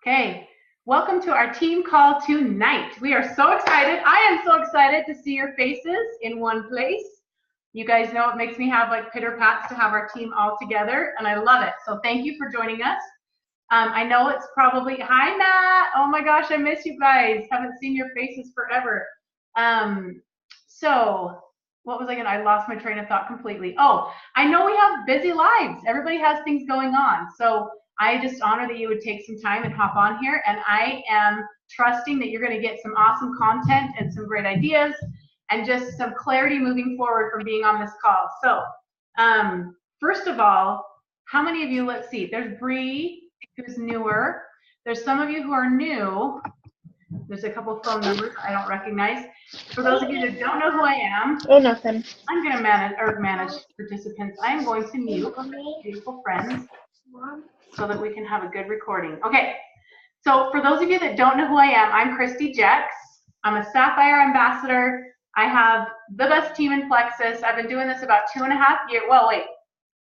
Okay, welcome to our team call tonight. We are so excited. I am so excited to see your faces in one place. You guys know it makes me have like pitter pats to have our team all together, and I love it. So thank you for joining us. I know it's probably, hi Matt, oh my gosh, I miss you guys. Haven't seen your faces forever. So what was I lost my train of thought completely. Oh, I know we have busy lives. Everybody has things going on. So I just honor that you would take some time and hop on here, and I am trusting that you're going to get some awesome content and some great ideas and just some clarity moving forward from being on this call. So first of all, how many of you, let's see, there's Bree, who's newer. There's some of you who are new. There's a couple of phone numbers I don't recognize. For those of you that don't know who I am, oh, nothing. I'm going to manage participants. I am going to mute beautiful friends so that we can have a good recording. Okay, so for those of you that don't know who I am, I'm Christy Jex. I'm a Sapphire ambassador. I have the best team in Plexus. I've been doing this about 2.5 years. Well, wait,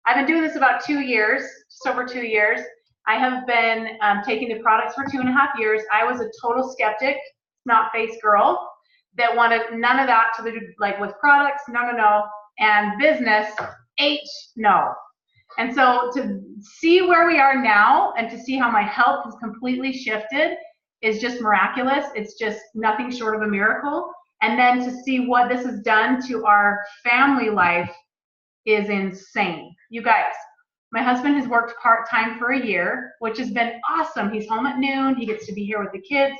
I've been doing this about 2 years, just over 2 years. I have been taking the products for 2.5 years. I was a total skeptic, not face girl, that wanted none of that to do like with products, no, and business, no. And so to see where we are now and to see how my health has completely shifted is just miraculous. It's just nothing short of a miracle. And then to see what this has done to our family life is insane. You guys, my husband has worked part-time for a year, which has been awesome. He's home at noon. He gets to be here with the kids.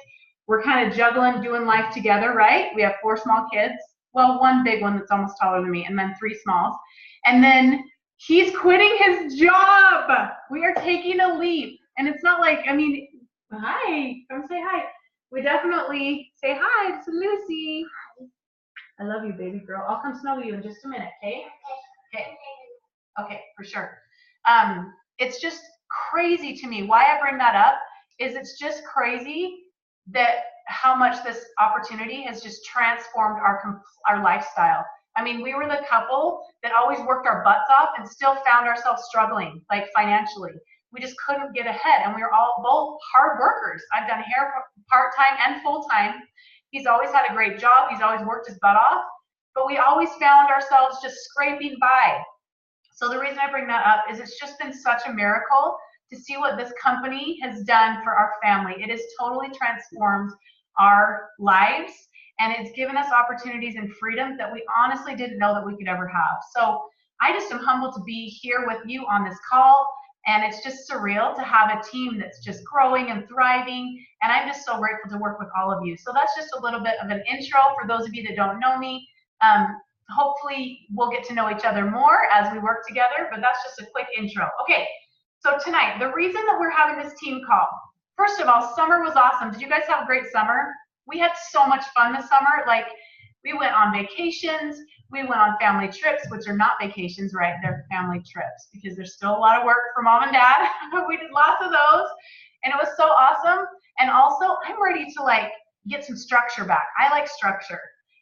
We're kind of juggling, doing life together, right? We have 4 small kids. Well, 1 big one that's almost taller than me, and then 3 smalls. And then he's quitting his job. We are taking a leap. And it's not like, I mean, hi, come say hi. We definitely say hi to Lucy. I love you, baby girl. I'll come snuggle you in just a minute, okay? Okay, for sure. It's just crazy to me. Why I bring that up is it's just crazy that how much this opportunity has just transformed our lifestyle. I mean, we were the couple that always worked our butts off and still found ourselves struggling, like financially. We just couldn't get ahead, and we were all both hard workers. I've done hair part-time and full-time. He's always had a great job. He's always worked his butt off, but we always found ourselves just scraping by. So the reason I bring that up is it's just been such a miracle to see what this company has done for our family. It has totally transformed our lives, and it's given us opportunities and freedom that we honestly didn't know that we could ever have. So I just am humbled to be here with you on this call, and it's just surreal to have a team that's just growing and thriving, and I'm just so grateful to work with all of you. So that's just a little bit of an intro for those of you that don't know me. Hopefully we'll get to know each other more as we work together, but that's just a quick intro. Okay, so tonight, the reason that we're having this team call, first of all, summer was awesome. Did you guys have a great summer? We had so much fun this summer. Like, we went on vacations, we went on family trips, which are not vacations, right? They're family trips because there's still a lot of work for mom and dad. We did lots of those, and it was so awesome. And also, I'm ready to like get some structure back. I like structure.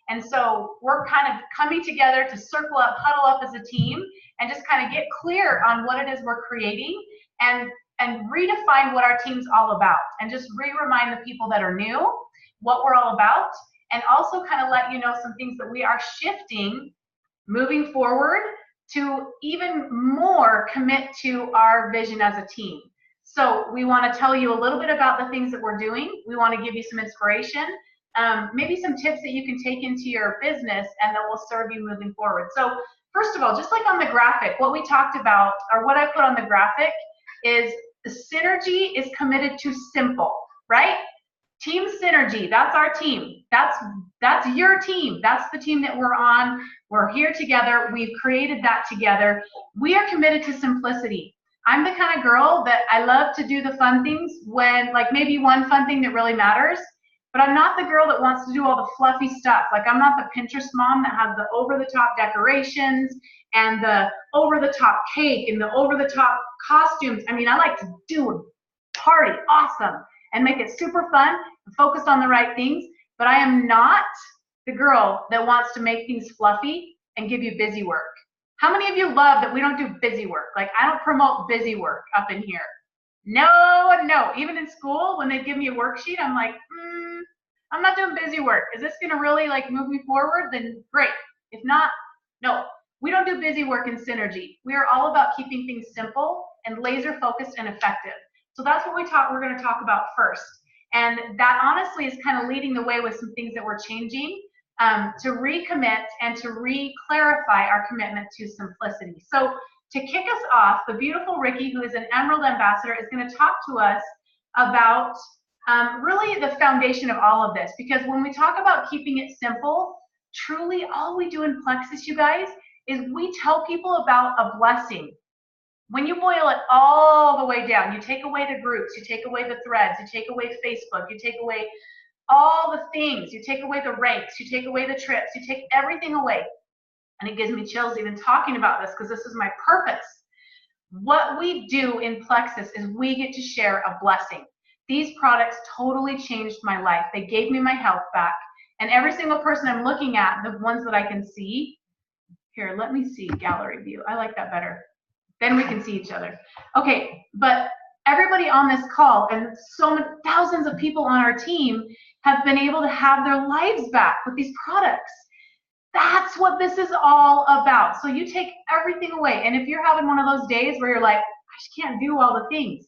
And so we're kind of coming together to circle up, huddle up as a team, and just kind of get clear on what it is we're creating and redefine what our team's all about, and just remind the people that are new what we're all about, and also kind of let you know some things that we are shifting moving forward to even more commit to our vision as a team. So we want to tell you a little bit about the things that we're doing. We want to give you some inspiration. Maybe some tips that you can take into your business and that will serve you moving forward. So first of all, just like on the graphic, what we talked about, or what I put on the graphic, is the synergy is committed to simple, right? Team Synergy, that's our team. That's your team. That's the team that we're on. We're here together. We've created that together. We are committed to simplicity. I'm the kind of girl that I love to do the fun things when, like maybe one fun thing that really matters. But I'm not the girl that wants to do all the fluffy stuff. Like, I'm not the Pinterest mom that has the over-the-top decorations and the over-the-top cake and the over-the-top costumes. I mean, I like to do a party awesome and make it super fun and focus on the right things. But I am not the girl that wants to make things fluffy and give you busy work. How many of you love that we don't do busy work? Like, I don't promote busy work up in here. No, no. Even in school, when they give me a worksheet, I'm like, I'm not doing busy work. Is this going to really like move me forward? Then great. If not, no. We don't do busy work in Synergy. We are all about keeping things simple and laser focused and effective. So that's what we're going to talk about first. And that honestly is kind of leading the way with some things that we're changing to recommit and to re-clarify our commitment to simplicity. So to kick us off, the beautiful Ricky, who is an Emerald Ambassador, is going to talk to us about really the foundation of all of this. Because when we talk about keeping it simple, truly all we do in Plexus, you guys, is we tell people about a blessing. When you boil it all the way down, you take away the groups, you take away the threads, you take away Facebook, you take away all the things, you take away the ranks, you take away the trips, you take everything away. And it gives me chills even talking about this because this is my purpose. What we do in Plexus is we get to share a blessing. These products totally changed my life. They gave me my health back. And every single person I'm looking at, the ones that I can see, here, let me see gallery view. I like that better. Then we can see each other. Okay, but everybody on this call and so many thousands of people on our team have been able to have their lives back with these products. That's what this is all about. So you take everything away. And if you're having one of those days where you're like, I just can't do all the things,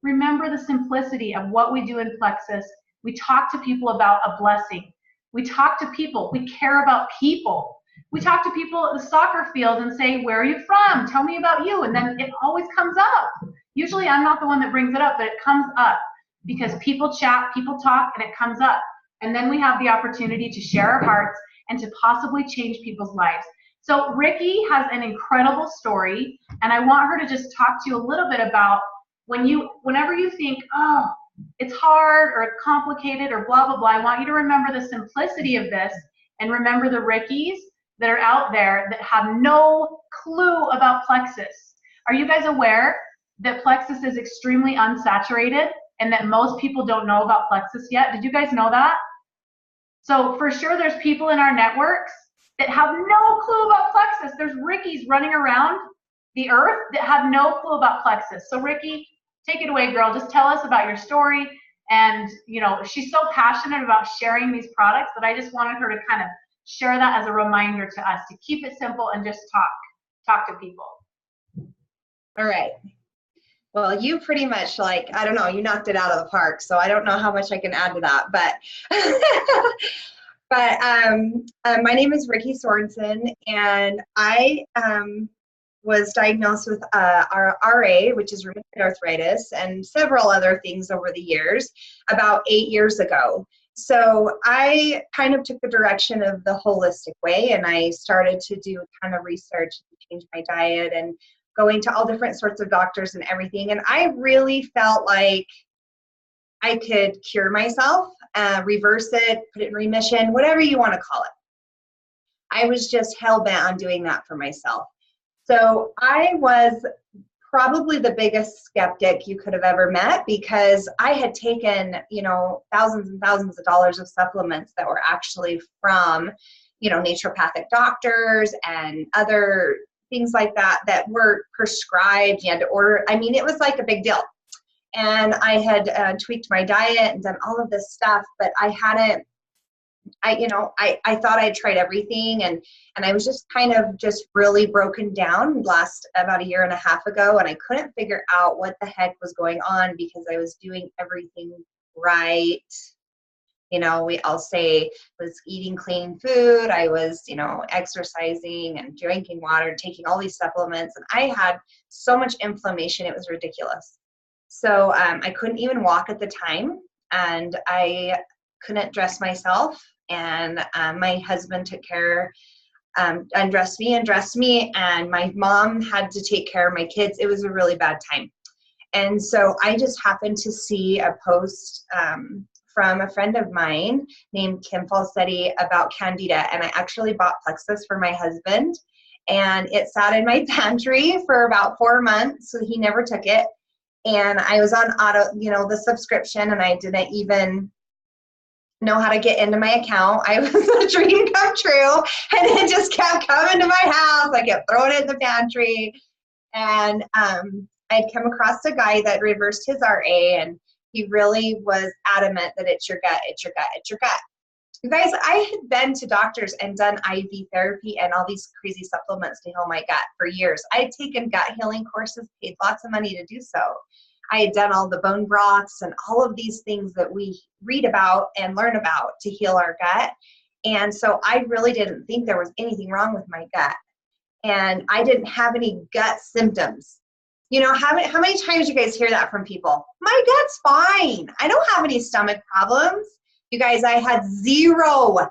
remember the simplicity of what we do in Plexus. We talk to people about a blessing. We talk to people. We care about people. We talk to people at the soccer field and say, where are you from? Tell me about you. And then it always comes up. Usually I'm not the one that brings it up, but it comes up because people chat, people talk, and it comes up. And then we have the opportunity to share our hearts and to possibly change people's lives. So Ricky has an incredible story, and I want her to just talk to you a little bit about whenever you think, oh, it's hard or it's complicated or blah, blah, blah, I want you to remember the simplicity of this and remember the Rickies that are out there that have no clue about Plexus. Are you guys aware that Plexus is extremely unsaturated and that most people don't know about Plexus yet? Did you guys know that? So for sure there's people in our networks that have no clue about Plexus. There's Rickies running around the earth that have no clue about Plexus. So Ricky, take it away, girl. Just tell us about your story. And you know, she's so passionate about sharing these products that I just wanted her to kind of share that as a reminder to us to keep it simple and just talk to people. All right. Well, you pretty much I don't know, you knocked it out of the park. So I don't know how much I can add to that, but my name is Ricky Sorensen, and I was diagnosed with RA, which is rheumatoid arthritis, and several other things over the years, about 8 years ago. So I kind of took the direction of the holistic way, and I started to do a ton of research to change my diet and going to all different sorts of doctors and everything. And I really felt like I could cure myself, reverse it, put it in remission, whatever you want to call it. I was just hell-bent on doing that for myself. So I was probably the biggest skeptic you could have ever met, because I had taken, thousands and thousands of dollars of supplements that were actually from, naturopathic doctors and other things like that were prescribed. You had to order. I mean, it was like a big deal. And I had tweaked my diet and done all of this stuff, but I hadn't, I thought I'd tried everything, and I was just kind of really broken down about 1.5 years ago, and I couldn't figure out what the heck was going on, because I was doing everything right. I'll say was eating clean food. I was, exercising and drinking water, taking all these supplements, and I had so much inflammation. It was ridiculous. So I couldn't even walk at the time, and I couldn't dress myself. And my husband took care, undressed me, and my mom had to take care of my kids. It was a really bad time. And so I just happened to see a post from a friend of mine named Kim Falsetti about Candida, and I actually bought Plexus for my husband, and it sat in my pantry for about 4 months, so he never took it. And I was on the subscription, and I didn't even know how to get into my account. I was a dream come true, and it just kept coming to my house. I kept throwing it in the pantry. And I'd come across a guy that reversed his RA, and he really was adamant that it's your gut, it's your gut, it's your gut. You guys, I had been to doctors and done IV therapy and all these crazy supplements to heal my gut for years. I had taken gut healing courses, paid lots of money to do so. I had done all the bone broths and all of these things that we read about and learn about to heal our gut. And so I really didn't think there was anything wrong with my gut. And I didn't have any gut symptoms. You know, how many times you guys hear that from people? My gut's fine. I don't have any stomach problems. You guys, I had zero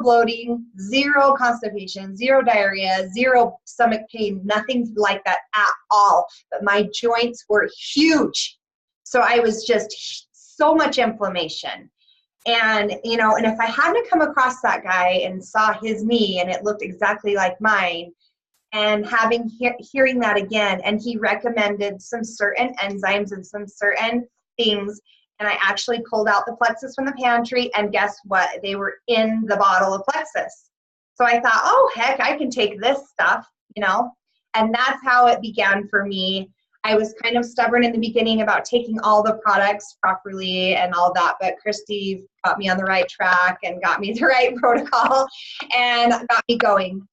bloating, zero constipation, zero diarrhea, zero stomach pain, nothing like that at all. But my joints were huge. So I was just so much inflammation. And, you know, and if I hadn't come across that guy and saw his knee and it looked exactly like mine, and hearing that again, and he recommended some certain enzymes and some certain things, and I actually pulled out the Plexus from the pantry, and guess what? They were in the bottle of Plexus. So I thought, oh, heck, I can take this stuff, you know, and that's how it began for me. I was kind of stubborn in the beginning about taking all the products properly and all that, but Christy got me on the right track and got me the right protocol and got me going.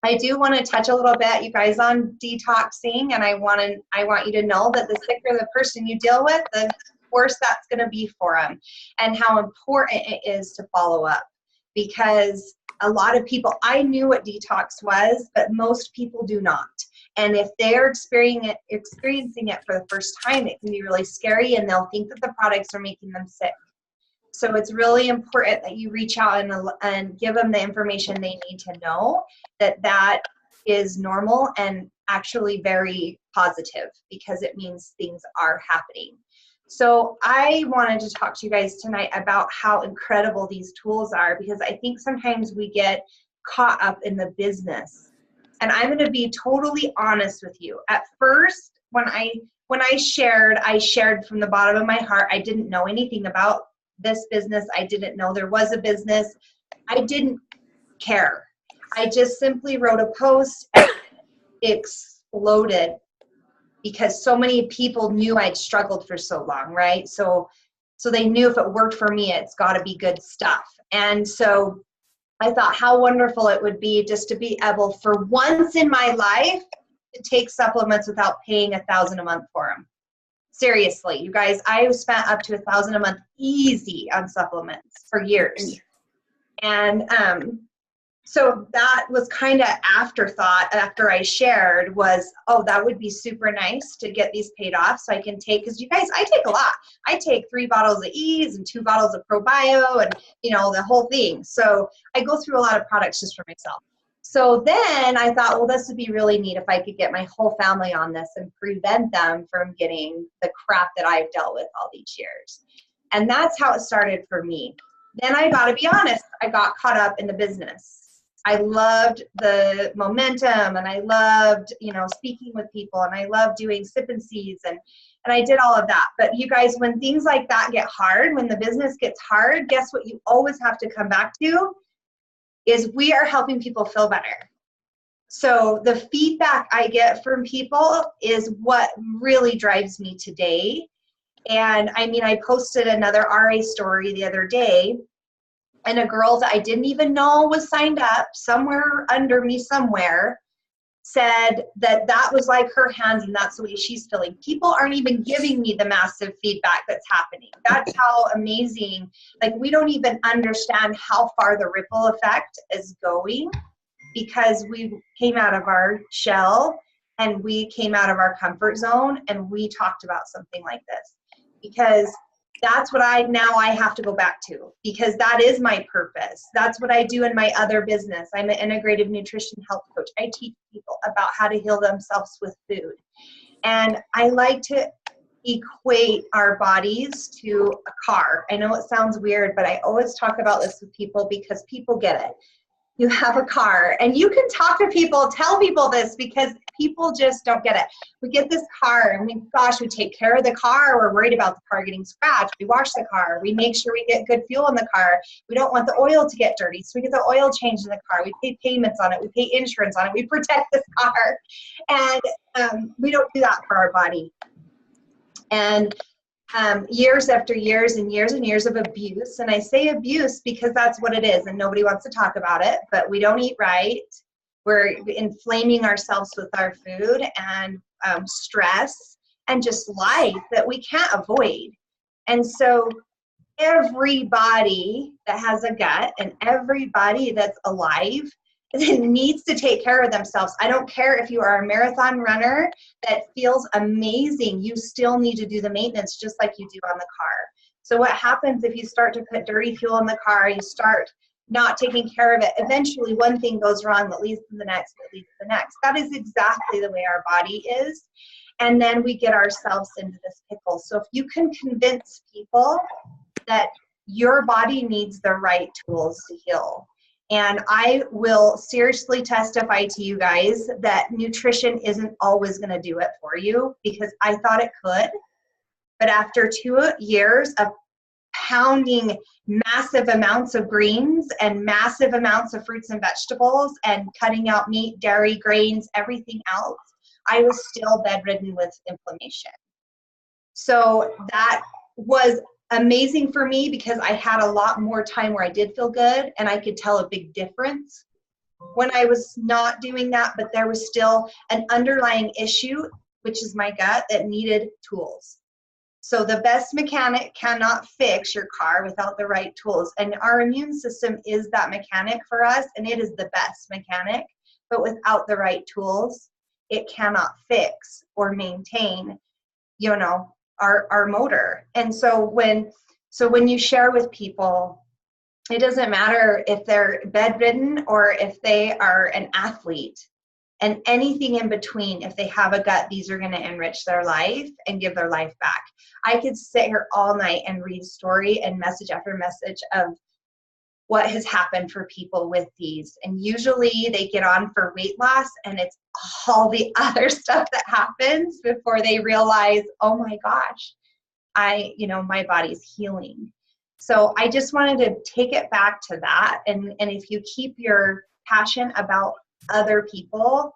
I do want to touch a little bit, you guys, on detoxing, and I want you to know that the sicker the person you deal with, the worse that's going to be for them, and how important it is to follow up. Because a lot of people, I knew what detox was, but most people do not. And if they're experiencing it for the first time, it can be really scary, and they'll think that the products are making them sick. So it's really important that you reach out and give them the information they need to know that is normal and actually very positive, because it means things are happening. So I wanted to talk to you guys tonight about how incredible these tools are, because I think sometimes we get caught up in the business. And I'm going to be totally honest with you. At first, when I shared from the bottom of my heart. I didn't know anything about this business. I didn't know there was a business. I didn't care. I just simply wrote a post and it exploded because so many people knew I'd struggled for so long, right? So they knew if it worked for me, it's got to be good stuff. And so I thought how wonderful it would be just to be able for once in my life to take supplements without paying $1,000 a month for them. Seriously, you guys, I spent up to $1,000 a month easy on supplements for years. And so that was kind of afterthought after I shared was, oh, that would be super nice to get these paid off so I can take, because you guys, I take a lot. I take 3 bottles of Ease and 2 bottles of ProBio and, you know, the whole thing. So I go through a lot of products just for myself. So then I thought, well, this would be really neat if I could get my whole family on this and prevent them from getting the crap that I've dealt with all these years. And that's how it started for me. Then I got to be honest, I got caught up in the business. I loved the momentum, and I loved, you know, speaking with people, and I loved doing sip and seeds, and I did all of that. But you guys, when things like that get hard, when the business gets hard, guess what you always have to come back to is we are helping people feel better. So the feedback I get from people is what really drives me today. And I mean, I posted another RA story the other day, and a girl that I didn't even know was signed up somewhere under me somewhere said that that was like her hands and that's the way she's feeling. People aren't even giving me the massive feedback that's happening. That's how amazing, like we don't even understand how far the ripple effect is going, because we came out of our shell and we came out of our comfort zone and we talked about something like this, because that's what I have to go back to, because that is my purpose. That's what I do in my other business. I'm an integrative nutrition health coach. I teach people about how to heal themselves with food. And I like to equate our bodies to a car. I know it sounds weird, but I always talk about this with people because people get it. You have a car, and you can talk to people, tell people this, because people just don't get it. We get this car and we take care of the car. We're worried about the car getting scratched. We wash the car. We make sure we get good fuel in the car. We don't want the oil to get dirty, so we get the oil changed in the car. We pay payments on it. We pay insurance on it. We protect this car. And we don't do that for our body. And years after years and years and years of abuse, and I say abuse because that's what it is and nobody wants to talk about it, but we don't eat right. We're inflaming ourselves with our food and stress and just life that we can't avoid. And so everybody that has a gut and everybody that's alive needs to take care of themselves. I don't care if you are a marathon runner that feels amazing, you still need to do the maintenance just like you do on the car. So what happens if you start to put dirty fuel in the car, you start not taking care of it, eventually one thing goes wrong that leads to the next, that leads to the next. That is exactly the way our body is. And then we get ourselves into this pickle. So if you can convince people that your body needs the right tools to heal, and I will seriously testify to you guys that nutrition isn't always going to do it for you, because I thought it could. But after 2 years of pounding massive amounts of greens and massive amounts of fruits and vegetables and cutting out meat, dairy, grains, everything else, I was still bedridden with inflammation. So that was amazing for me because I had a lot more time where I did feel good and I could tell a big difference when I was not doing that, but there was still an underlying issue, which is my gut, that needed tools. So the best mechanic cannot fix your car without the right tools. And our immune system is that mechanic for us, and it is the best mechanic, but without the right tools, it cannot fix or maintain, you know, our motor. And so when you share with people, it doesn't matter if they're bedridden or if they are an athlete and anything in between. If they have a gut, these are going to enrich their life and give their life back. I could sit here all night and read story and message after message of what has happened for people with these. And usually they get on for weight loss and it's all the other stuff that happens before they realize, oh my gosh, my body's healing. So I just wanted to take it back to that. And if you keep your passion about other people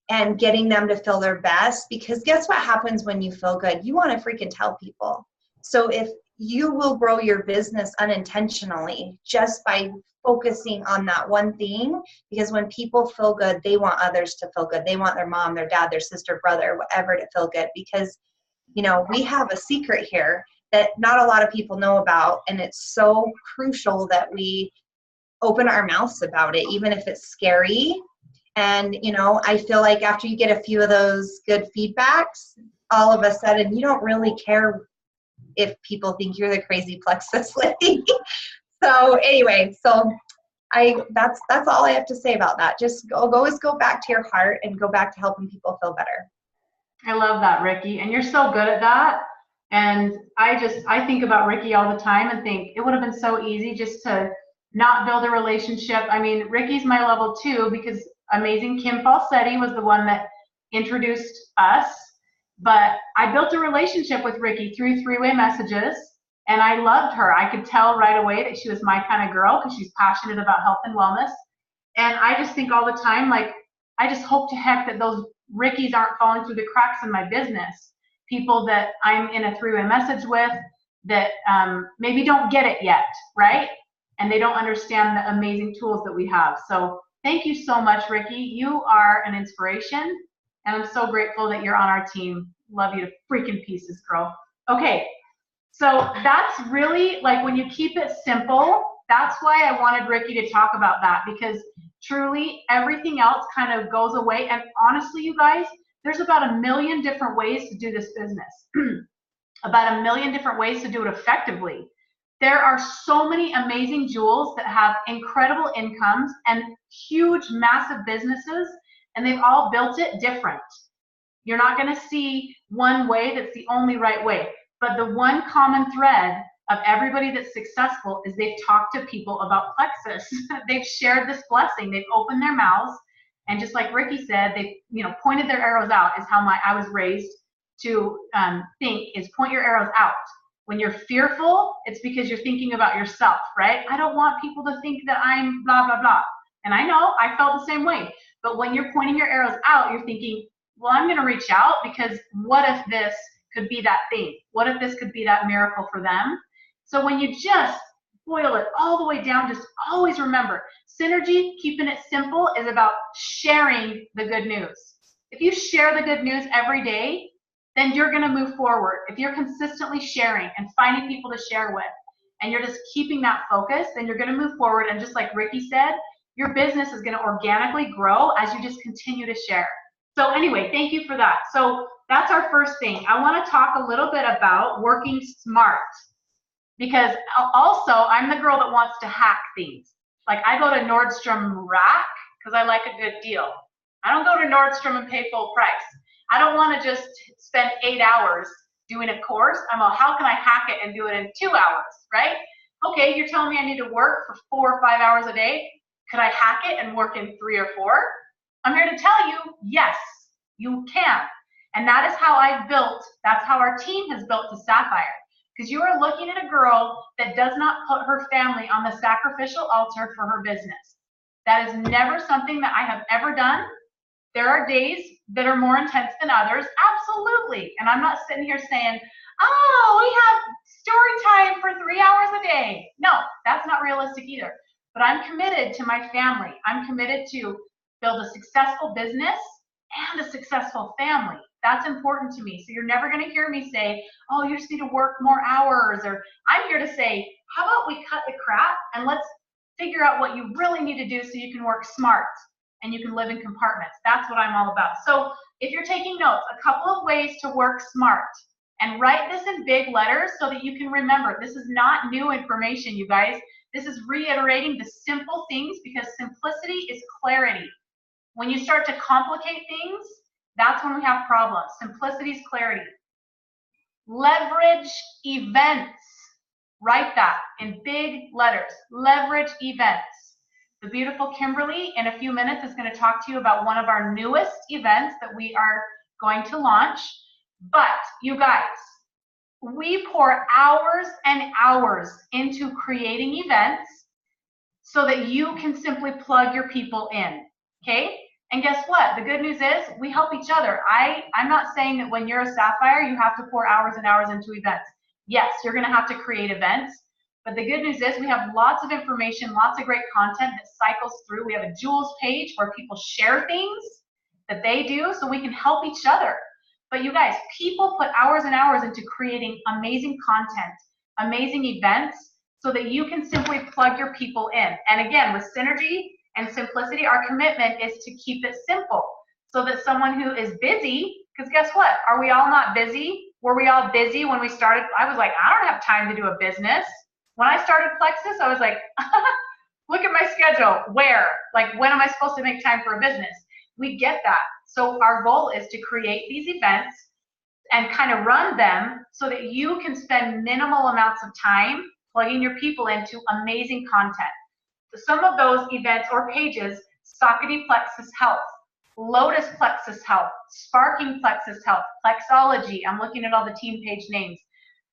and getting them to feel their best, because guess what happens when you feel good? You want to freaking tell people. So if you will grow your business unintentionally just by focusing on that one thing, because when people feel good, they want others to feel good. They want their mom, their dad, their sister, brother, whatever to feel good, because, you know, we have a secret here that not a lot of people know about. And it's so crucial that we open our mouths about it, even if it's scary. And, you know, I feel like after you get a few of those good feedbacks, all of a sudden you don't really care if people think you're the crazy plexus lady. So anyway, that's all I have to say about that. Just always go back to your heart and go back to helping people feel better. I love that, Ricky. And you're so good at that. And I think about Ricky all the time and think it would have been so easy just to not build a relationship. I mean, Ricky's my level 2 because amazing Kim Falsetti was the one that introduced us. But I built a relationship with Ricky through 3-way messages, and I loved her. I could tell right away that she was my kind of girl because she's passionate about health and wellness. And I just think all the time, like, I just hope to heck that those Rickies aren't falling through the cracks in my business. People that I'm in a 3-way message with that maybe don't get it yet, right? And they don't understand the amazing tools that we have. So thank you so much, Ricky. You are an inspiration. And I'm so grateful that you're on our team. Love you to freaking pieces, girl. Okay, so that's really, like, when you keep it simple, that's why I wanted Ricky to talk about that, because truly everything else kind of goes away. And honestly, you guys, there's about 1 million different ways to do this business. About 1 million different ways to do it effectively. There are so many amazing jewels that have incredible incomes and huge, massive businesses, and they've all built it different. You're not going to see one way that's the only right way. But the one common thread of everybody that's successful is they've talked to people about plexus. They've shared this blessing. They've opened their mouths And just like Ricky said, they, pointed their arrows out is how I was raised to think, is point your arrows out. When you're fearful, it's because you're thinking about yourself, right? I don't want people to think that I'm blah, blah, blah. And I know, I felt the same way. But when you're pointing your arrows out, you're thinking, well, I'm going to reach out because what if this could be that thing? What if this could be that miracle for them? So when you just boil it all the way down, just always remember, Synergy, keeping it simple, is about sharing the good news. If you share the good news every day, then you're going to move forward. If you're consistently sharing and finding people to share with, and you're just keeping that focus, then you're going to move forward. And just like Ricky said, your business is going to organically grow as you just continue to share. So anyway, thank you for that. So that's our first thing. I want to talk a little bit about working smart, because also I'm the girl that wants to hack things. Like I go to Nordstrom Rack because I like a good deal. I don't go to Nordstrom and pay full price. I don't want to just spend 8 hours doing a course. I'm like, how can I hack it and do it in 2 hours, right? Okay, you're telling me I need to work for 4 or 5 hours a day. Could I hack it and work in 3 or 4? I'm here to tell you, yes, you can. And that is how I've built, that's how our team has built to Sapphire. Because you are looking at a girl that does not put her family on the sacrificial altar for her business. That is never something that I have ever done. There are days that are more intense than others, absolutely. And I'm not sitting here saying, oh, we have story time for 3 hours a day. No, that's not realistic either. But I'm committed to my family. I'm committed to build a successful business and a successful family. That's important to me. So you're never going to hear me say, oh, you just need to work more hours. Or I'm here to say, how about we cut the crap and let's figure out what you really need to do so you can work smart and you can live in compartments. That's what I'm all about. So if you're taking notes, a couple of ways to work smart, and write this in big letters so that you can remember. This is not new information, you guys. This is reiterating the simple things, because simplicity is clarity. When you start to complicate things, that's when we have problems. Simplicity is clarity. Leverage events. Write that in big letters. Leverage events. The beautiful Kimberly in a few minutes is going to talk to you about one of our newest events that we are going to launch. But you guys, we pour hours and hours into creating events so that you can simply plug your people in. Okay? And guess what? The good news is we help each other. I'm not saying that when you're a Sapphire, you have to pour hours and hours into events. Yes, you're going to have to create events. But the good news is we have lots of information, lots of great content that cycles through. We have a Jewels page where people share things that they do so we can help each other. But you guys, people put hours and hours into creating amazing content, amazing events, so that you can simply plug your people in. And again, with Synergy and Simplicity, our commitment is to keep it simple so that someone who is busy, because guess what? Are we all not busy? Were we all busy when we started? I was like, I don't have time to do a business. When I started Plexus, I was like, look at my schedule. Where? Like, when am I supposed to make time for a business? We get that. So our goal is to create these events and kind of run them so that you can spend minimal amounts of time plugging your people into amazing content. So some of those events or pages, Saucony Plexus Health, Lotus Plexus Health, Sparking Plexus Health, Plexology, I'm looking at all the team page names,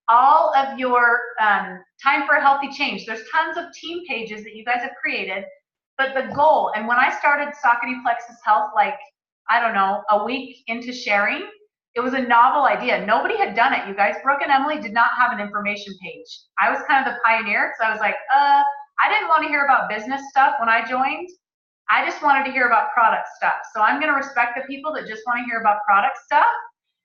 all of your Time for a Healthy Change. There's tons of team pages that you guys have created, but the goal, and when I started Saucony Plexus Health, like, I don't know, a week into sharing, it was a novel idea. Nobody had done it, you guys. Brooke and Emily did not have an information page. I was kind of the pioneer, because I was like, I didn't want to hear about business stuff when I joined. I just wanted to hear about product stuff. So I'm going to respect the people that just want to hear about product stuff.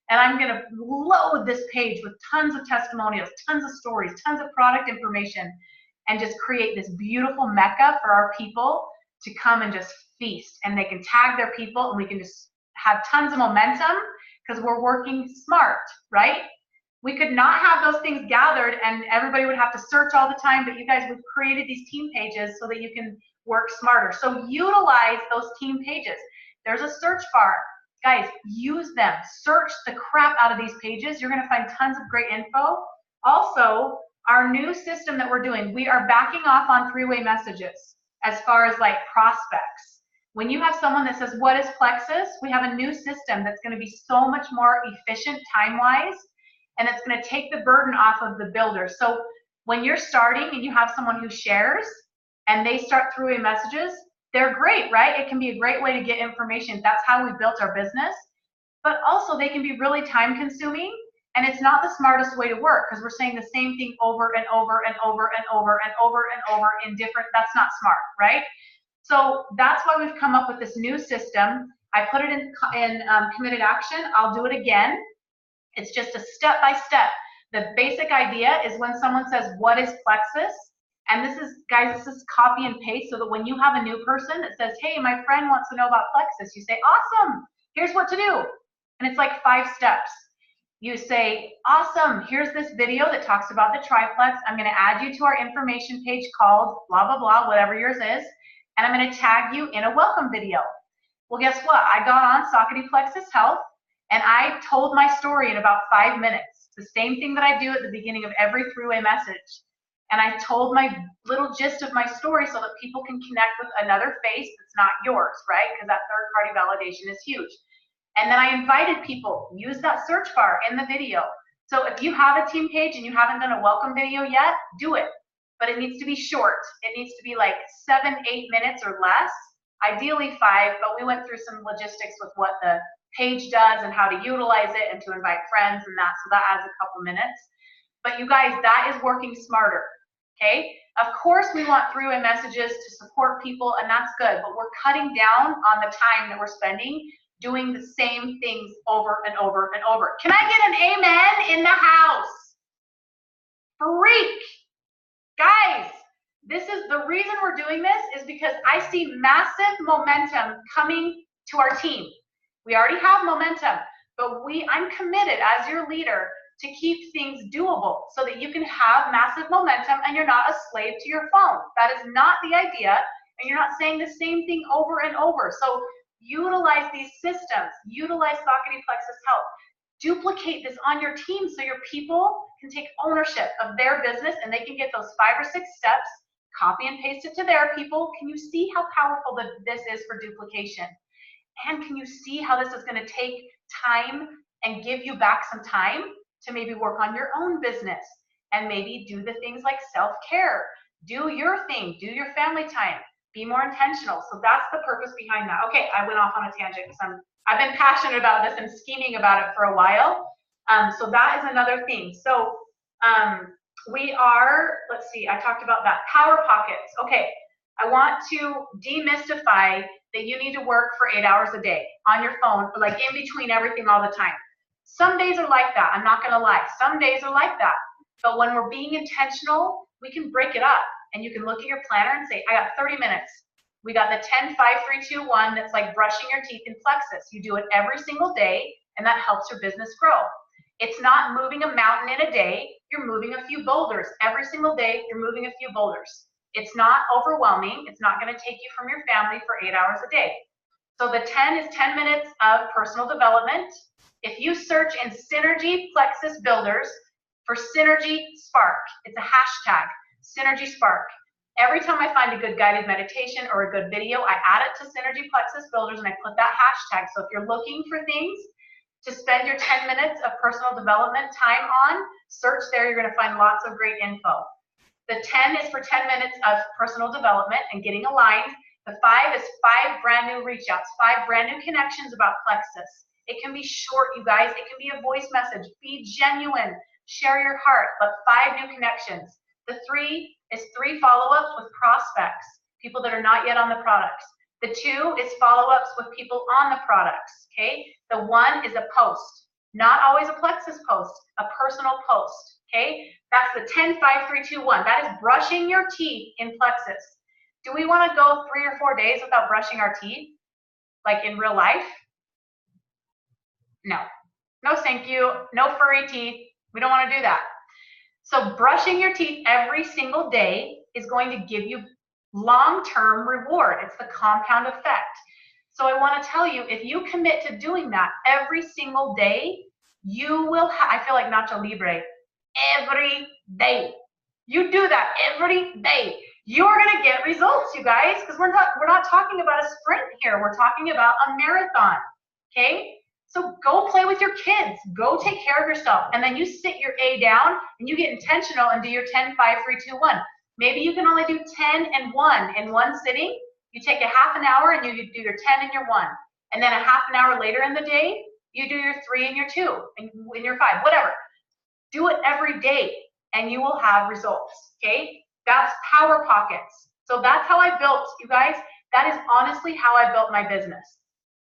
And I'm going to load this page with tons of testimonials, tons of stories, tons of product information, and just create this beautiful mecca for our people to come and just feast. And they can tag their people, and we can just have tons of momentum because we're working smart, right? We could not have those things gathered and everybody would have to search all the time, but you guys, we've created these team pages so that you can work smarter. So utilize those team pages. There's a search bar. Guys, use them. Search the crap out of these pages. You're going to find tons of great info. Also, our new system that we're doing, we are backing off on three-way messages as far as like prospects. When you have someone that says, what is Plexus? We have a new system that's going to be so much more efficient time-wise, and it's going to take the burden off of the builder. So when you're starting and you have someone who shares and they start throwing messages, they're great, right? It can be a great way to get information. That's how we built our business. But also they can be really time consuming, and it's not the smartest way to work because we're saying the same thing over and over and over and over and over and over in different, that's not smart, right? So that's why we've come up with this new system. I put it in committed action. I'll do it again. It's just a step-by-step. The basic idea is when someone says, what is Plexus? And this is, guys, this is copy and paste so that when you have a new person that says, hey, my friend wants to know about Plexus, you say, awesome, here's what to do. And it's like 5 steps. You say, awesome, here's this video that talks about the triplex. I'm going to add you to our information page called blah, blah, blah, whatever yours is. And I'm going to tag you in a welcome video. Well, guess what? I got on Saucony Plexus Health and I told my story in about 5 minutes. The same thing that I do at the beginning of every three-way message. And I told my little gist of my story so that people can connect with another face that's not yours, right? Because that third-party validation is huge. And then I invited people, use that search bar in the video. So if you have a team page and you haven't done a welcome video yet, do it. But it needs to be short. It needs to be like 7, 8 minutes or less, ideally 5, but we went through some logistics with what the page does and how to utilize it and to invite friends and that, so that adds a couple minutes. But you guys, that is working smarter, okay? Of course, we want three-way messages to support people, and that's good, but we're cutting down on the time that we're spending doing the same things over and over and over. Can I get an amen in the house? Freak. Guys, this is the reason we're doing this is because I see massive momentum coming to our team. We already have momentum, but I'm committed as your leader to keep things doable so that you can have massive momentum and you're not a slave to your phone. That is not the idea, and you're not saying the same thing over and over. So utilize these systems, utilize Saucony Plexus Health, duplicate this on your team so your people can take ownership of their business and they can get those 5 or 6 steps, copy and paste it to their people. Can you see how powerful this is for duplication? And can you see how this is going to take time and give you back some time to maybe work on your own business and maybe do the things like self-care, do your thing, do your family time, be more intentional. So that's the purpose behind that. Okay, I went off on a tangent because I've been passionate about this and scheming about it for a while. So that is another thing. So we are, let's see, I talked about that. Power pockets. Okay, I want to demystify that you need to work for 8 hours a day on your phone, like in between everything all the time. Some days are like that, I'm not gonna lie. Some days are like that. But when we're being intentional, we can break it up. And you can look at your planner and say, I got 30 minutes. We got the 10, 5, 3, 2, 1 that's like brushing your teeth in Plexus. You do it every single day, and that helps your business grow. It's not moving a mountain in a day. You're moving a few boulders. Every single day, you're moving a few boulders. It's not overwhelming. It's not going to take you from your family for 8 hours a day. So the 10 is 10 minutes of personal development. If you search in Synergy Plexus Builders for Synergy Spark, it's a hashtag, Synergy Spark. Every time I find a good guided meditation or a good video, I add it to Synergy Plexus Builders and I put that hashtag. So if you're looking for things to spend your 10 minutes of personal development time on, search there. You're going to find lots of great info. The 10 is for 10 minutes of personal development and getting aligned. The 5 is 5 brand new reach outs, 5 brand new connections about Plexus. It can be short, you guys. It can be a voice message. Be genuine. Share your heart, but 5 new connections. The 3 is 3 follow-ups with prospects, people that are not yet on the products. The 2 is follow-ups with people on the products, okay? The 1 is a post, not always a Plexus post, a personal post, okay? That's the 10, 5, 3, 2, 1. That is brushing your teeth in Plexus. Do we want to go 3 or 4 days without brushing our teeth, like in real life? No. No, thank you. No furry teeth. We don't want to do that. So brushing your teeth every single day is going to give you long-term reward. It's the compound effect. So I want to tell you, if you commit to doing that every single day, you will I feel like Nacho Libre, every day. You do that every day. you're going to get results, you guys, because we're not talking about a sprint here. We're talking about a marathon, okay? So go play with your kids. Go take care of yourself. And then you sit your A down and you get intentional and do your 10, 5, 3, 2, 1. Maybe you can only do 10 and 1 in one sitting. You take a half an hour and you do your 10 and your 1. And then a half an hour later in the day, you do your 3 and your 2 and your 5, whatever. Do it every day and you will have results, okay? That's Power Pockets. So that's how I built, you guys, that is honestly how I built my business.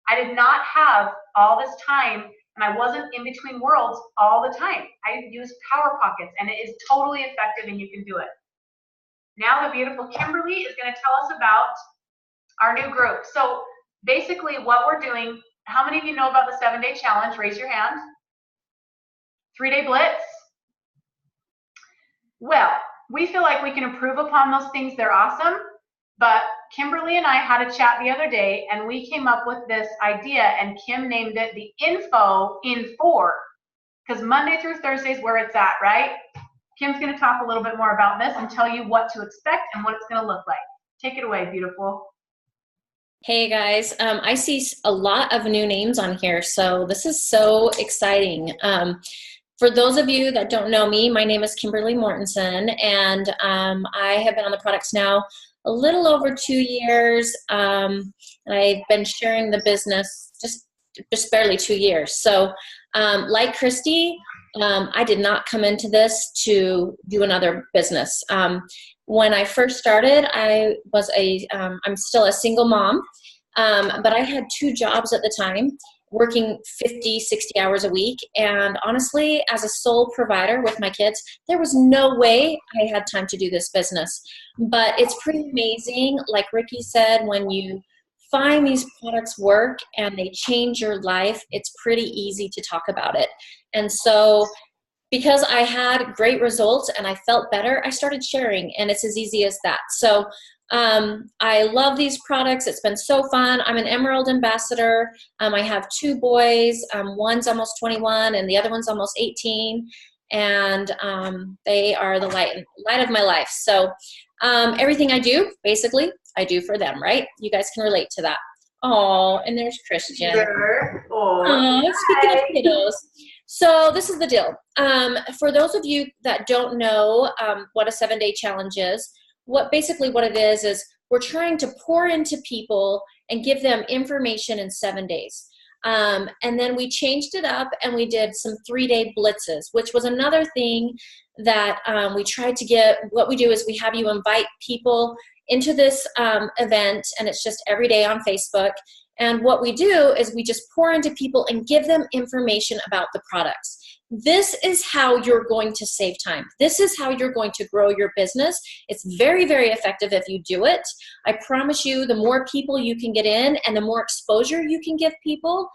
I did not have all this time and I wasn't in between worlds all the time. I used Power Pockets and it is totally effective and you can do it. Now the beautiful Kimberly is going to tell us about our new group. So basically what we're doing, how many of you know about the 7-day challenge? Raise your hand. 3-day blitz. Well, we feel like we can improve upon those things. They're awesome. But Kimberly and I had a chat the other day and we came up with this idea and Kim named it the Info in 4 because Monday through Thursday is where it's at, right? Kim's going to talk a little bit more about this and tell you what to expect and what it's going to look like. Take it away, beautiful. Hey guys, I see a lot of new names on here, so this is so exciting. For those of you that don't know me, my name is Kimberly Mortensen, and I have been on the products now a little over 2 years, and I've been sharing the business just barely 2 years. So like Christy, I did not come into this to do another business. When I first started, I was I'm still a single mom, but I had 2 jobs at the time, working 50, 60 hours a week. And honestly, as a sole provider with my kids, there was no way I had time to do this business. But it's pretty amazing, like Ricky said, when you find these products work and they change your life, it's pretty easy to talk about it. And so because I had great results and I felt better, I started sharing, and it's as easy as that. So I love these products. It's been so fun. I'm an Emerald ambassador. I have 2 boys. One's almost 21 and the other one's almost 18. And they are the light of my life. So everything I do, basically, I do for them, right? You guys can relate to that. Oh, and there's Christian. Sure. Speaking of kiddos. So this is the deal. For those of you that don't know what a 7-day challenge is, what it is we're trying to pour into people and give them information in 7 days. And then we changed it up and we did some 3-day blitzes, which was another thing that we tried to get. What we do is we have you invite people into this event, and it's just every day on Facebook. And what we do is we just pour into people and give them information about the products. This is how you're going to save time. This is how you're going to grow your business. It's very, very effective if you do it. I promise you, the more people you can get in and the more exposure you can give people,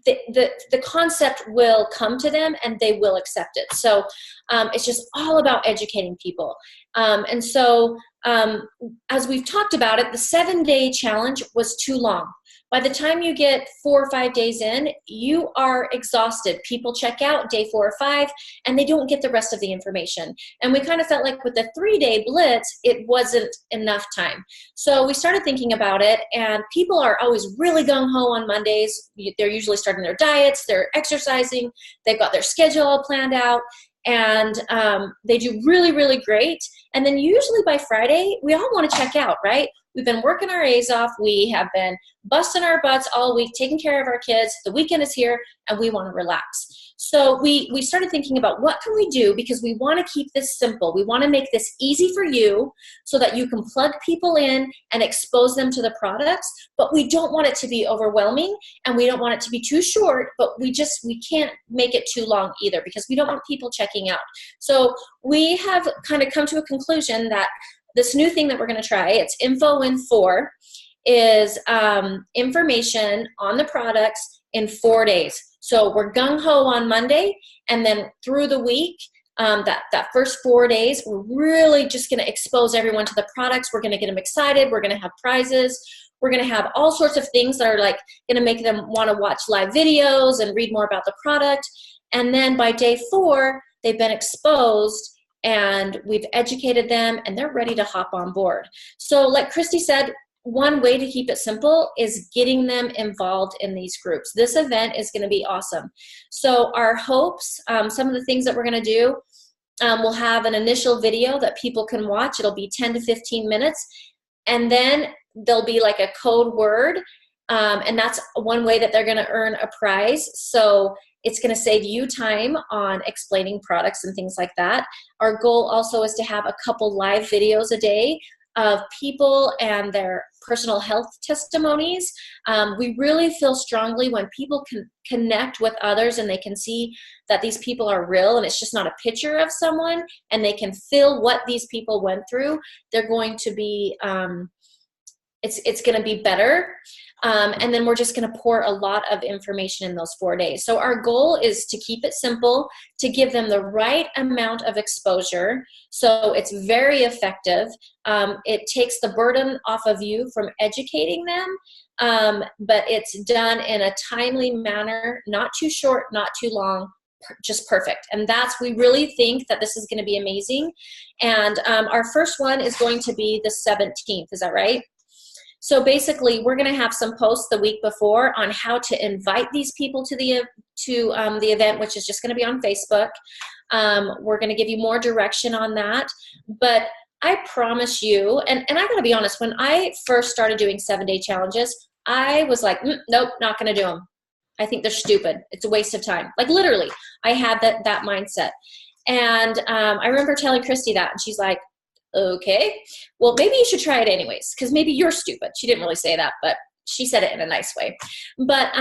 the concept will come to them and they will accept it. So it's just all about educating people. And so as we've talked about it, the 7-day challenge was too long. By the time you get 4 or 5 days in, you are exhausted. People check out day 4 or 5, and they don't get the rest of the information. And we kind of felt like with the 3-day blitz, it wasn't enough time. So we started thinking about it, and people are always really gung-ho on Mondays. They're usually starting their diets, they're exercising, they've got their schedule all planned out, and they do really, really great. And then usually by Friday, we all want to check out, right? We've been working our A's off. We have been busting our butts all week, taking care of our kids. The weekend is here, and we want to relax. So we started thinking about what can we do, because we want to keep this simple. We want to make this easy for you so that you can plug people in and expose them to the products, but we don't want it to be overwhelming, and we don't want it to be too short, but we can't make it too long either, because we don't want people checking out. So we have kind of come to a conclusion that this new thing that we're going to try, it's Info in 4, is information on the products in 4 days. So we're gung-ho on Monday, and then through the week, that first 4 days, we're really just going to expose everyone to the products. We're going to get them excited. We're going to have prizes. We're going to have all sorts of things that are like going to make them want to watch live videos and read more about the product. And then by day 4, they've been exposed, and we've educated them, and they're ready to hop on board. So like Christy said, one way to keep it simple is getting them involved in these groups. This event is going to be awesome. So our hopes, some of the things that we're going to do, we'll have an initial video that people can watch. It'll be 10 to 15 minutes. And then there'll be like a code word. And that's one way that they're going to earn a prize. So it's going to save you time on explaining products and things like that. Our goal also is to have a couple live videos a day of people and their personal health testimonies. We really feel strongly when people can connect with others and they can see that these people are real and it's just not a picture of someone, and they can feel what these people went through, they're going to be, it's going to be better. And then we're just going to pour a lot of information in those 4 days. So our goal is to keep it simple, to give them the right amount of exposure so it's very effective. It takes the burden off of you from educating them, but it's done in a timely manner, not too short, not too long, just perfect. And we really think that this is going to be amazing. And our first one is going to be the 17th. Is that right? So basically, we're going to have some posts the week before on how to invite these people to the event, which is just going to be on Facebook. We're going to give you more direction on that. But I promise you, and I got to be honest, when I first started doing 7-day challenges, I was like, nope, not going to do them. I think they're stupid. It's a waste of time. Like literally, I had that mindset. And I remember telling Christy that, and she's like, okay, well, maybe you should try it anyways, because maybe you're stupid. She didn't really say that, but she said it in a nice way. But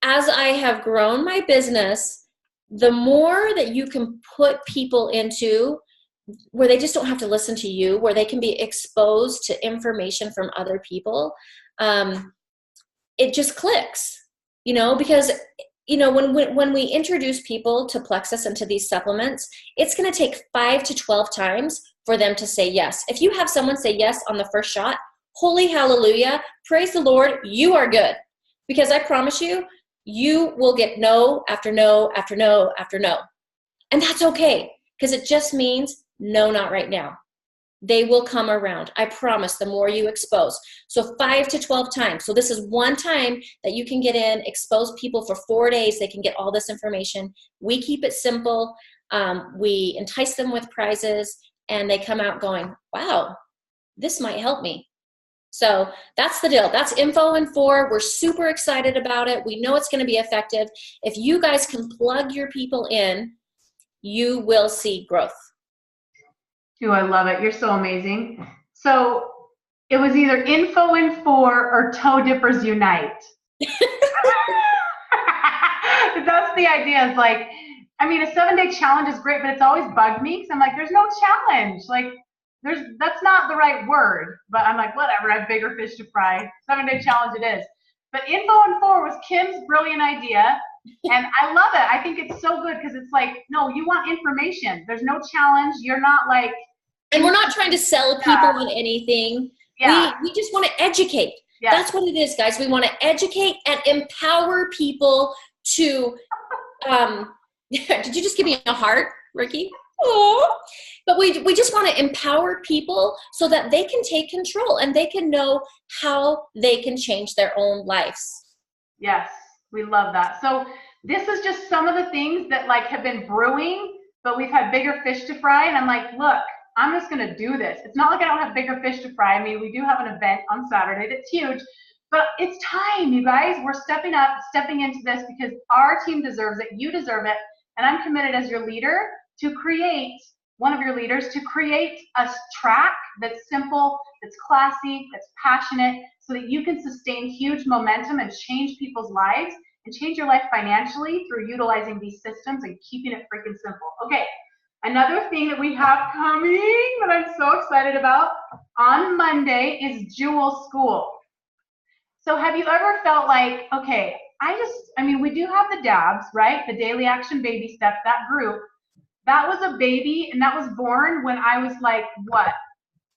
as I have grown my business, the more that you can put people into where they just don't have to listen to you, where they can be exposed to information from other people, it just clicks, because when we introduce people to Plexus and to these supplements, it's going to take 5 to 12 times for them to say yes. If you have someone say yes on the first shot, holy hallelujah, praise the Lord, you are good. Because I promise you, you will get no after no after no after no. And that's okay, because it just means no, not right now. They will come around. I promise, the more you expose. So 5 to 12 times. So this is one time that you can get in, expose people for 4 days. They can get all this information. We keep it simple. We entice them with prizes, and they come out going, wow, this might help me. So that's the deal. That's info and 4. We're super excited about it. We know it's going to be effective. If you guys can plug your people in, you will see growth. Ooh, I love it. You're so amazing. So it was either info and 4 or toe dippers unite. That's the idea. Is like, I mean, a 7-day challenge is great, but it's always bugged me because I'm like, there's no challenge. Like, that's not the right word. But I'm like, whatever. I have bigger fish to fry. 7-day challenge it is. But info and 4 was Kim's brilliant idea. And I love it. I think it's so good because it's like, no, you want information. There's no challenge. You're not like. And we're not trying to sell people on anything. Yeah. We just want to educate. Yeah. That's what it is, guys. We want to educate and empower people to, did you just give me a heart, Ricky? Oh. But we just want to empower people so that they can take control and they can know how they can change their own lives. Yes, we love that. So this is just some of the things that like have been brewing, but we've had bigger fish to fry. And I'm like, look, I'm just going to do this. It's not like I don't have bigger fish to fry. I mean, we do have an event on Saturday that's huge, but it's time, you guys. We're stepping up, stepping into this because our team deserves it. You deserve it. And I'm committed as your leader to create, one of your leaders, to create a track that's simple, that's classy, that's passionate, so that you can sustain huge momentum and change people's lives and change your life financially through utilizing these systems and keeping it freaking simple. Okay, another thing that we have coming that I'm so excited about on Monday is Jewel School. So have you ever felt like, okay, I mean, we do have the DABs, right? The Daily Action Baby Steps, that group. That was a baby, and that was born when I was like, what,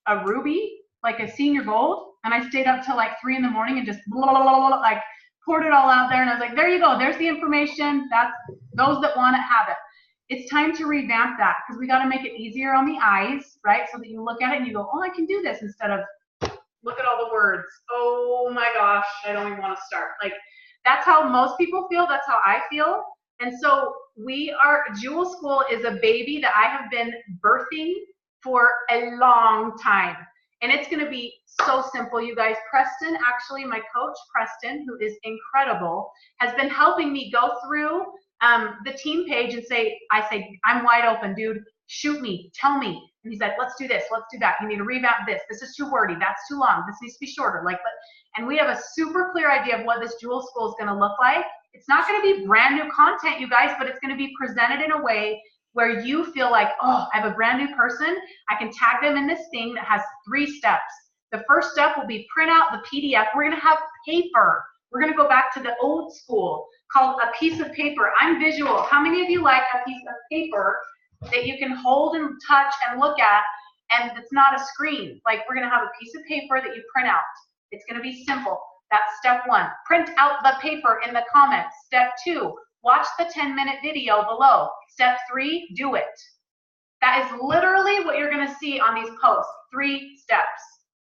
a ruby, like a senior gold? And I stayed up till like 3 in the morning and just blah, blah, blah, blah, like poured it all out there. And I was like, there you go. There's the information. That's those that want it have it. It's time to revamp that because we got to make it easier on the eyes, right? So that you look at it and you go, oh, I can do this, instead of look at all the words. Oh my gosh, I don't even want to start. Like, that's how most people feel. That's how I feel. And so Jewel School is a baby that I have been birthing for a long time. And it's going to be so simple, you guys. Preston, actually, my coach, Preston, who is incredible, has been helping me go through the team page and I say, I'm wide open, dude. Shoot me, tell me. And he's like, let's do this, let's do that. You need to revamp this. This is too wordy. That's too long. This needs to be shorter. And we have a super clear idea of what this Jewel School is going to look like. It's not going to be brand new content, you guys, but it's going to be presented in a way where you feel like, oh, I have a brand new person. I can tag them in this thing that has 3 steps. The first step will be print out the PDF. We're going to have paper. We're going to go back to the old school called a piece of paper. I'm visual. How many of you like a piece of paper that you can hold and touch and look at, and it's not a screen? Like, we're going to have a piece of paper that you print out. It's going to be simple. That's step 1. Print out the paper in the comments. Step 2, watch the 10-minute video below. Step 3, do it. That is literally what you're going to see on these posts. 3 steps,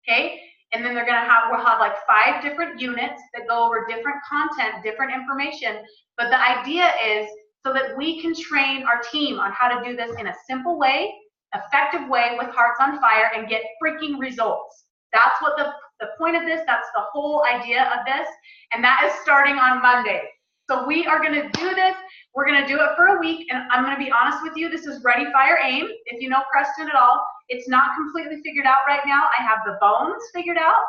okay? And then we'll have like 5 different units that go over different content, different information. But the idea is so that we can train our team on how to do this in a simple way, effective way, with hearts on fire, and get freaking results. That's what the point of this, that's the whole idea of this, and that is starting on Monday. So we are going to do this. We're going to do it for a week, and I'm going to be honest with you, this is Ready, Fire, Aim. If you know Preston at all, it's not completely figured out right now. I have the bones figured out,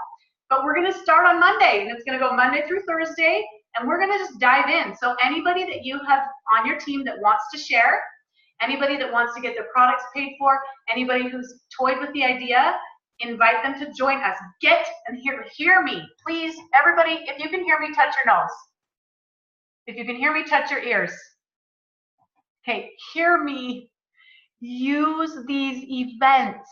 but we're going to start on Monday, and it's going to go Monday through Thursday, and we're going to just dive in. So anybody that you have on your team that wants to share, anybody that wants to get their products paid for, anybody who's toyed with the idea, invite them to join us. Hear me, please. Everybody, if you can hear me, touch your nose. If you can hear me, touch your ears. Okay, hear me. Use these events.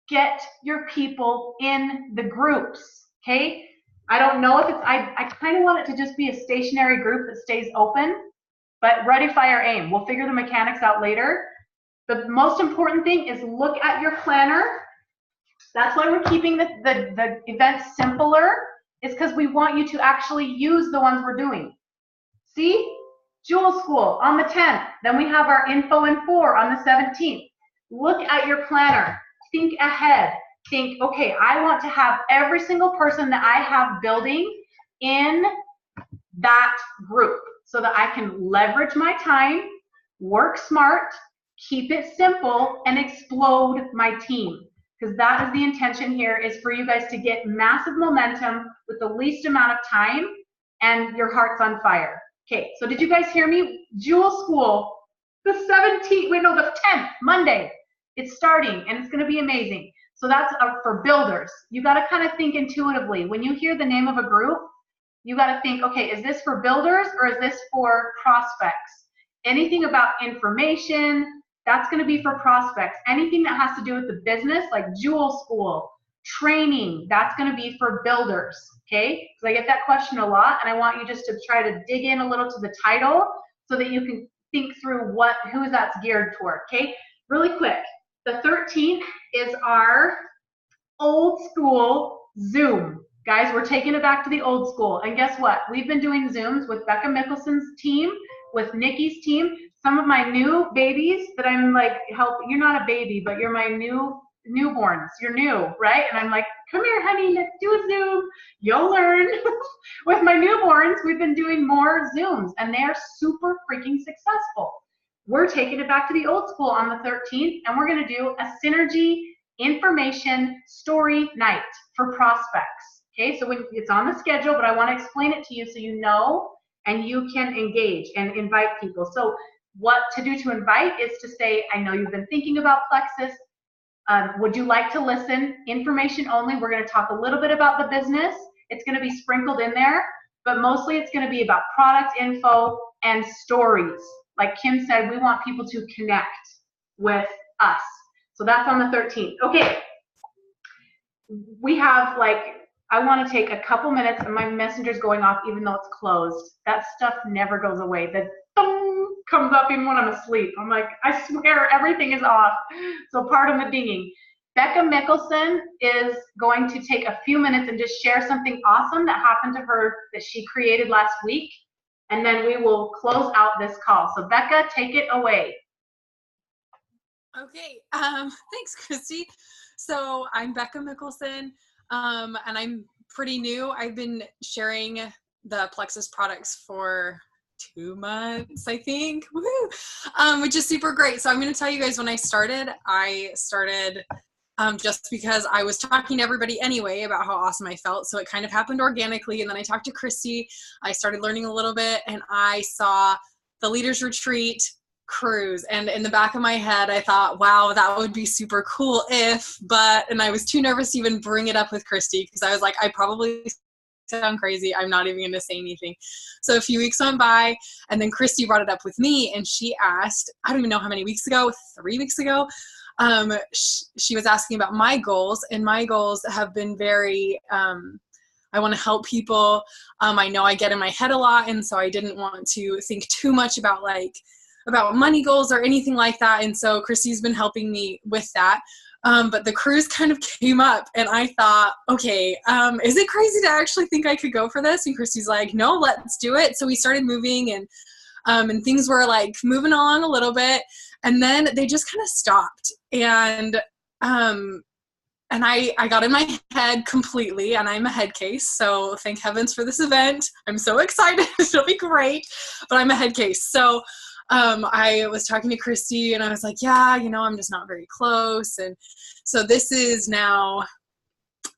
Get your people in the groups, okay? I don't know if I kind of want it to just be a stationary group that stays open, but Ready, Fire, Aim. We'll figure the mechanics out later. The most important thing is look at your planner. That's why we're keeping the events simpler, is because we want you to actually use the ones we're doing. See? Jewel School on the 10th. Then we have our Info in 4 on the 17th. Look at your planner. Think ahead. Think, okay, I want to have every single person that I have building in that group so that I can leverage my time, work smart, keep it simple, and explode my team. Because that is the intention here, is for you guys to get massive momentum with the least amount of time and your heart's on fire. Okay, so did you guys hear me? Jewel School, the 17th, wait, no, the 10th, Monday. It's starting, and it's going to be amazing. So that's for builders. You got to kind of think intuitively. When you hear the name of a group, you got to think, okay, is this for builders or is this for prospects? Anything about information, that's going to be for prospects. Anything that has to do with the business, like Jewel School, training, that's going to be for builders, okay? Because I get that question a lot, and I want you just to try to dig in a little to the title so that you can think through who that's geared toward, okay? Really quick, the 13th is our old school Zoom. Guys, we're taking it back to the old school. And guess what? We've been doing Zooms with Becca Mickelson's team, with Nikki's team, some of my new babies that I'm like, you're not a baby, but you're my newborns. You're new, right? And I'm like, come here, honey, let's do a Zoom. You'll learn. With my newborns, we've been doing more Zooms, and they're super freaking successful. We're taking it back to the old school on the 13th, and we're going to do a synergy information story night for prospects. Okay, so it's on the schedule, but I want to explain it to you so you know and you can engage and invite people. So what to do to invite is to say, I know you've been thinking about Plexus. Would you like to listen? Information only. We're going to talk a little bit about the business. It's going to be sprinkled in there, but mostly it's going to be about product info and stories. Like Kim said, we want people to connect with us. So that's on the 13th. Okay. We have I want to take a couple minutes, and my messenger's going off even though it's closed. That stuff never goes away. dong, comes up even when I'm asleep. I'm like, I swear everything is off. So pardon the dinging. Becca Mickelson is going to take a few minutes and just share something awesome that happened to her that she created last week. And then we will close out this call. So Becca, take it away. Okay, thanks, Christy. So I'm Becca Mickelson, and I'm pretty new. I've been sharing the Plexus products for 2 months, I think, which is super great. So I'm going to tell you guys when I started just because I was talking to everybody anyway about how awesome I felt. So it kind of happened organically. And then I talked to Christy. I started learning a little bit, and I saw the Leaders Retreat cruise. And in the back of my head, I thought, wow, that would be super cool and I was too nervous to even bring it up with Christy because I was like, I probably sound crazy. I'm not even going to say anything. So a few weeks went by, and then Christy brought it up with me, and she asked, I don't even know how many weeks ago, 3 weeks ago, she was asking about my goals, and my goals have been very, I want to help people. I know I get in my head a lot, and so I didn't want to think too much about money goals or anything like that. And so Christy's been helping me with that. But the cruise kind of came up, and I thought, okay, is it crazy to actually think I could go for this? And Christy's like, no, let's do it. So we started moving, and things were like moving along a little bit, and then they just kind of stopped. And I got in my head completely, and I'm a head case. So thank heavens for this event. I'm so excited. It'll be great, but I'm a head case. So I was talking to Christy, and I was like, yeah, I'm just not very close. And so this is now,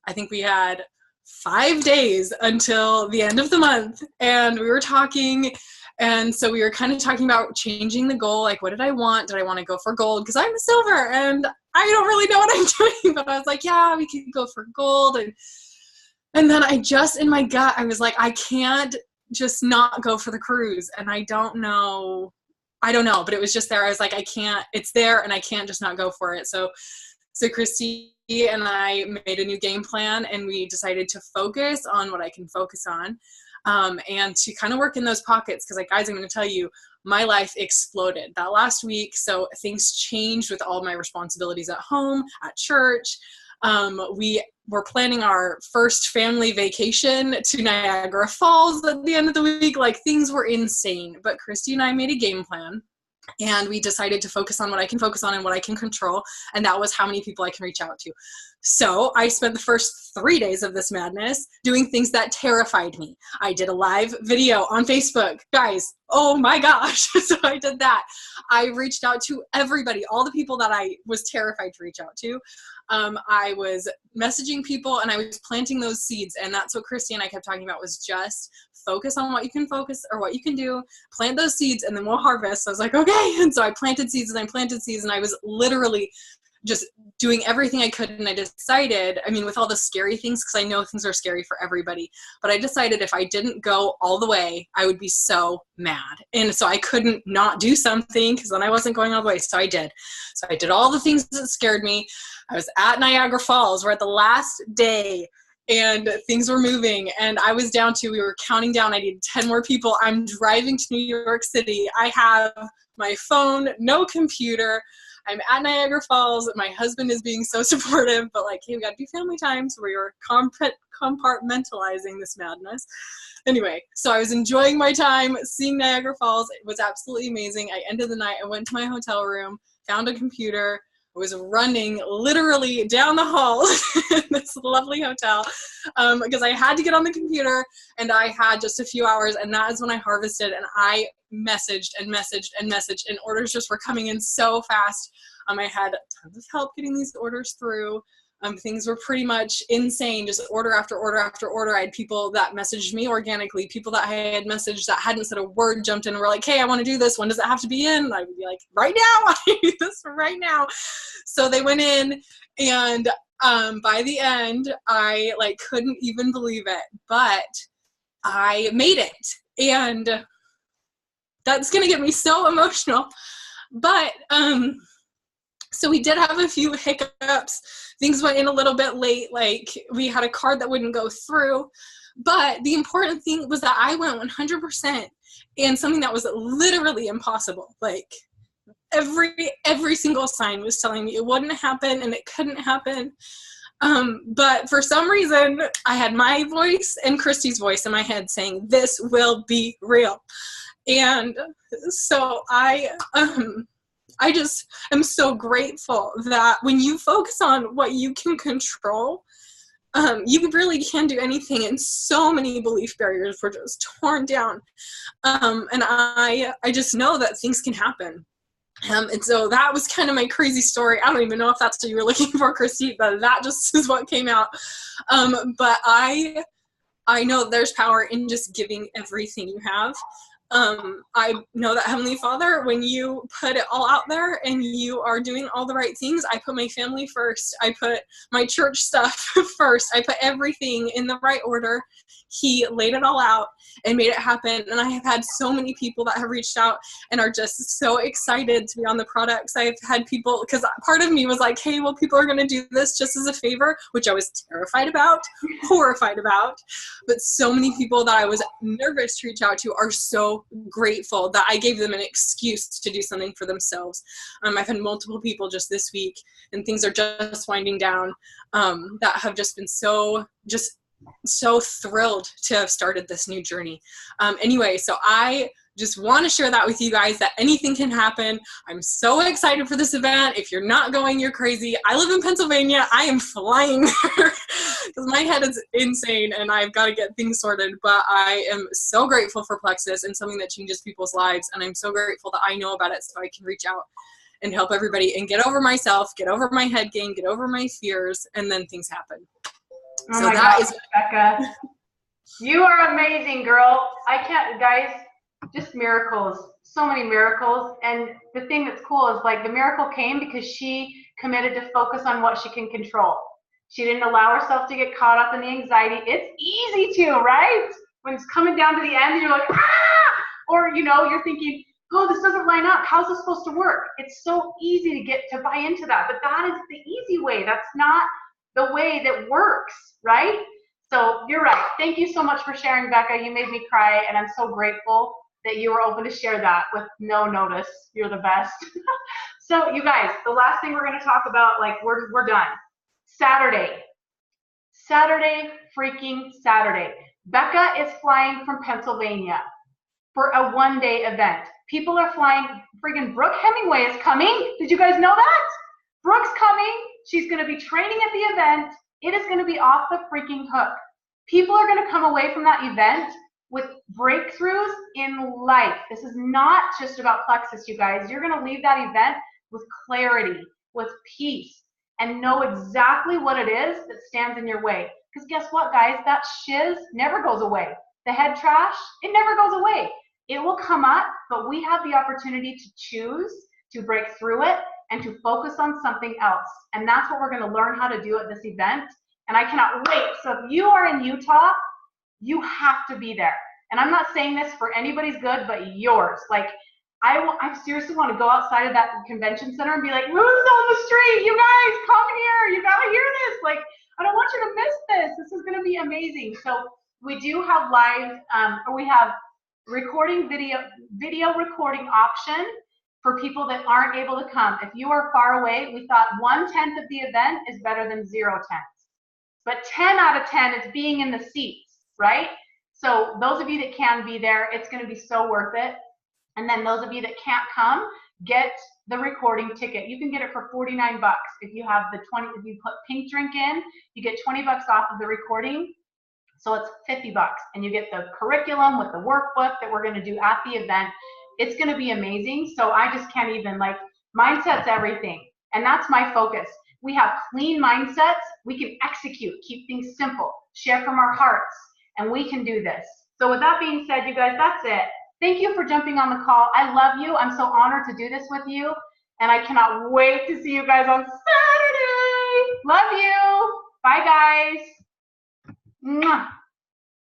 I think we had 5 days until the end of the month, and we were talking. And so we were kind of talking about changing the goal. Like, what did I want? Did I want to go for gold? Because I'm a silver, and I don't really know what I'm doing. But I was like, yeah, we could go for gold. And then I just, in my gut, I was like, I can't just not go for the cruise. And I don't know, but it was just there. I was like, I can't, it's there, and I can't just not go for it. So Christy and I made a new game plan, and we decided to focus on what I can focus on, and to kind of work in those pockets. Because, like, guys, I'm going to tell you, my life exploded that last week. So things changed with all my responsibilities at home, at church. We were planning our first family vacation to Niagara Falls at the end of the week. Like, things were insane. But Christy and I made a game plan, and we decided to focus on what I can focus on and what I can control. And that was how many people I can reach out to. So I spent the first 3 days of this madness doing things that terrified me. I did a live video on Facebook. Guys, oh my gosh. So I did that. I reached out to everybody, all the people that I was terrified to reach out to. I was messaging people, and I was planting those seeds. And that's what Christy and I kept talking about, was just focus on what you can focus, or what you can do, plant those seeds, and then we'll harvest. So I was like, okay. And so I planted seeds, and I was literally just doing everything I could. And I decided, with all the scary things, because I know things are scary for everybody, but I decided if I didn't go all the way, I would be so mad. And so I couldn't not do something, because then I wasn't going all the way. So I did. So I did all the things that scared me. I was at Niagara Falls. We're at the last day, and things were moving, and I was we were counting down. I needed 10 more people. I'm driving to New York City. I have my phone, no computer. I'm at Niagara Falls. My husband is being so supportive, but like, hey, we got to do family time. So we were compartmentalizing this madness. Anyway, so I was enjoying my time seeing Niagara Falls. It was absolutely amazing. I ended the night. I went to my hotel room, found a computer. I was running literally down the hall in this lovely hotel because I had to get on the computer, and I had just a few hours, and that is when I harvested, and I messaged, and orders just were coming in so fast. I had tons of help getting these orders through. Things were pretty much insane, just order after order after order. I had people that messaged me organically, people that I had messaged that hadn't said a word jumped in and were like, hey, I want to do this. When does it have to be in? And I would be like, right now, I need this right now. So they went in, and by the end, I couldn't even believe it, but I made it. And that's going to get me so emotional. But, so we did have a few hiccups. Things went in a little bit late. Like, we had a card that wouldn't go through, But the important thing was that I went 100%, and something that was literally impossible. Like every single sign was telling me it wouldn't happen and it couldn't happen. But for some reason, I had my voice and Christy's voice in my head saying, this will be real. And so I just am so grateful that when you focus on what you can control, you really can do anything, and so many belief barriers were just torn down. And I just know that things can happen. And so that was kind of my crazy story. I don't even know if that's what you were looking for, Christy, but that just is what came out. But I know there's power in just giving everything you have. I know that Heavenly Father, when you put it all out there and you are doing all the right things, I put my family first. I put my church stuff first. I put everything in the right order. He laid it all out and made it happen. And I have had so many people that have reached out and are just so excited to be on the products. I've had people, because part of me was like, hey, well, people are going to do this just as a favor, which I was terrified about, horrified about. But so many people that I was nervous to reach out to are so grateful that I gave them an excuse to do something for themselves. I've had multiple people just this week, and things are just winding down, that have just been so thrilled to have started this new journey. Anyway, so I just want to share that with you guys, that anything can happen. I'm so excited for this event. If you're not going, you're crazy. I live in Pennsylvania. I am flying there because my head is insane and I've got to get things sorted. But I am so grateful for Plexus and something that changes people's lives. And I'm so grateful that I know about it so I can reach out and help everybody and get over myself, get over my head game, get over my fears, and then things happen. Oh so my that gosh, is Becca. You are amazing, girl. I can't, guys, just miracles. So many miracles. And the thing that's cool is, like, the miracle came because she committed to focus on what she can control. She didn't allow herself to get caught up in the anxiety. It's easy to, right? When it's coming down to the end and you're like, ah! Or, you know, you're thinking, oh, this doesn't line up. How's this supposed to work? It's so easy to get to buy into that. But that is the easy way. That's not the way that works, right? So you're right. Thank you so much for sharing, Becca. You made me cry, and I'm so grateful that you were open to share that with no notice. You're the best. So you guys, the last thing we're going to talk about, like, we're done. Saturday freaking Saturday. Becca is flying from Pennsylvania for a one-day event. People are flying. Freaking Brooke Hemingway is coming. Did you guys know that? Brooke's coming. She's going to be training at the event. It is going to be off the freaking hook. People are going to come away from that event with breakthroughs in life. This is not just about Plexus, you guys. You're going to leave that event with clarity, with peace, and know exactly what it is that stands in your way. Because guess what, guys? That shiz never goes away. The head trash, it never goes away. It will come up, but we have the opportunity to choose to break through it and to focus on something else. And that's what we're going to learn how to do at this event. And I cannot wait. So if you are in Utah, you have to be there. And I'm not saying this for anybody's good, but yours. Like, I seriously want to go outside of that convention center and be like, who's on the street? You guys, come here. You got to hear this. Like, I don't want you to miss this. This is going to be amazing. So we do have live, or we have recording video recording option for people that aren't able to come. If you are far away, we thought 1/10 of the event is better than 0/10. But 10 out of 10 is being in the seats, right? So those of you that can be there, it's going to be so worth it. And then those of you that can't come, get the recording ticket. You can get it for $49 if you have the 20. If you put Pink Drink in, you get $20 off of the recording. So it's $50, and you get the curriculum with the workbook that we're going to do at the event. It's going to be amazing. So I just can't even, like, mindset's everything, and that's my focus. We have clean mindsets. We can execute, keep things simple, share from our hearts, and we can do this. So with that being said, you guys, that's it. Thank you for jumping on the call. I love you. I'm so honored to do this with you, and I cannot wait to see you guys on Saturday. Love you. Bye, guys. Mwah.